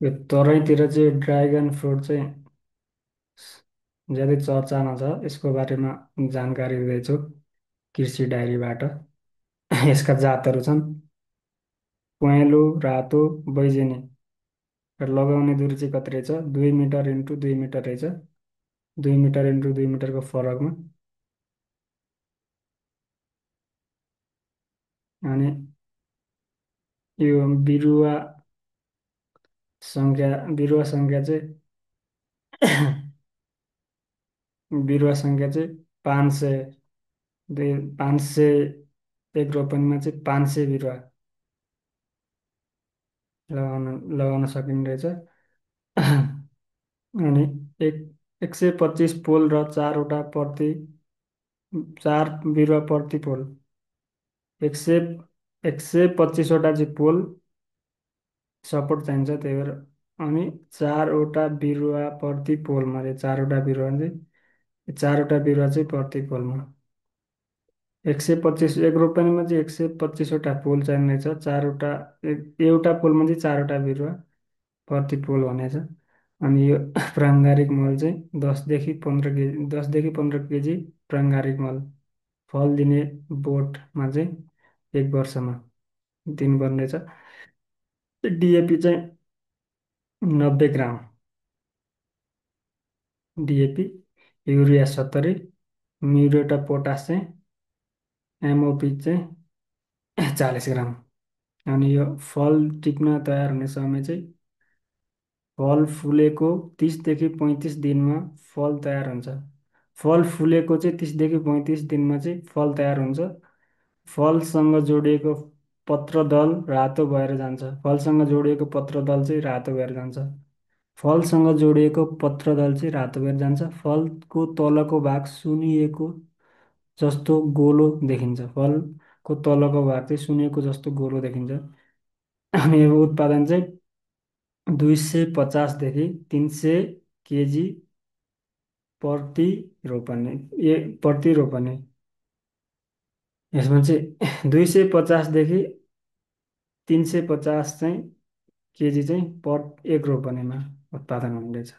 यो तराईतिर चाहिँ dragon fruit चाहिँ ज्यादै चर्चामा छ। यसको बारेमा जानकारी दिँदैछु कृषि डायरीबाट। यसका जातहरू छन् पहेँलो, रातो, बैजेनी। र लगाउने दुरी चाहिँ कति रहेछ? 2 मिटर इन्टु 2 मिटर रहेछ। 2 मिटर इन्टु 2 मिटरको फरकमा। अनि यो बिरुवा बिरुवा सङ्ख्या चाहिँ बिरुवा सङ्ख्या चाहिँ 500। 500 एक रोपनीमा चाहिँ 500 बिरुवा लगाउन लगाउन सकिने रहेछ। अनि एक 125 पोल र चार बिरुवा प्रति पोल। एक सय 125वटा चाहिँ पोल सपोर्ट चाहिन्छ, त्यही भएर। अनि चारवटा बिरुवा प्रति पोलमा चाहिँ चारवटा बिरुवा चाहिँ प्रति पोलमा। 125 एक रोपनीमा चाहिँ 125वटा पोल चाहिने रहेछ। एउटा पोलमा चाहिँ चारवटा बिरुवा प्रति पोल भनेछ। अनि यो प्राङ्गारिक मल चाहिँ 10 देखि 15 केजी प्राङ्गारिक मल फल दिने बोटमा चाहिँ 1 वर्षमा दिनुपर्ने रहेछ। डिएपी चाहिँ 90 gram DAP, urea 70, muriate of potash चाहिँ एमओपी चाहिँ 40 ग्राम। अनि यो फल टिप्न तयार हुने समय चाहिँ फल फुलेको 30 देखि 35 दिनमा फल तयार हुन्छ। फल फुलेको चाहिँ 30 देखि 35 दिनमा चाहिँ फल तयार हुन्छ। फलसँग जोडिएको पत्रदल रातो भएर जान्छ। फलसँग जोडिएको पत्रदल चाहिँ रातो भएर जान्छ। फलसँग जोडिएको पत्रदल चाहिँ रातो भएर जान्छ। फलको तलको भाग सुनिएको जस्तो गोलो देखिन्छ। फलको तलको भाग चाहिँ सुनिएको जस्तो गोलो देखिन्छ। अनि यो उत्पादन चाहिँ 250 देखि 300 केजी प्रति रोपनी। प्रति रोपनी। यसमा चाहिँ 250 देखि 350 चाहिँ केजी चाहिँ एक रोपनीमा उत्पादन हुँदैछ।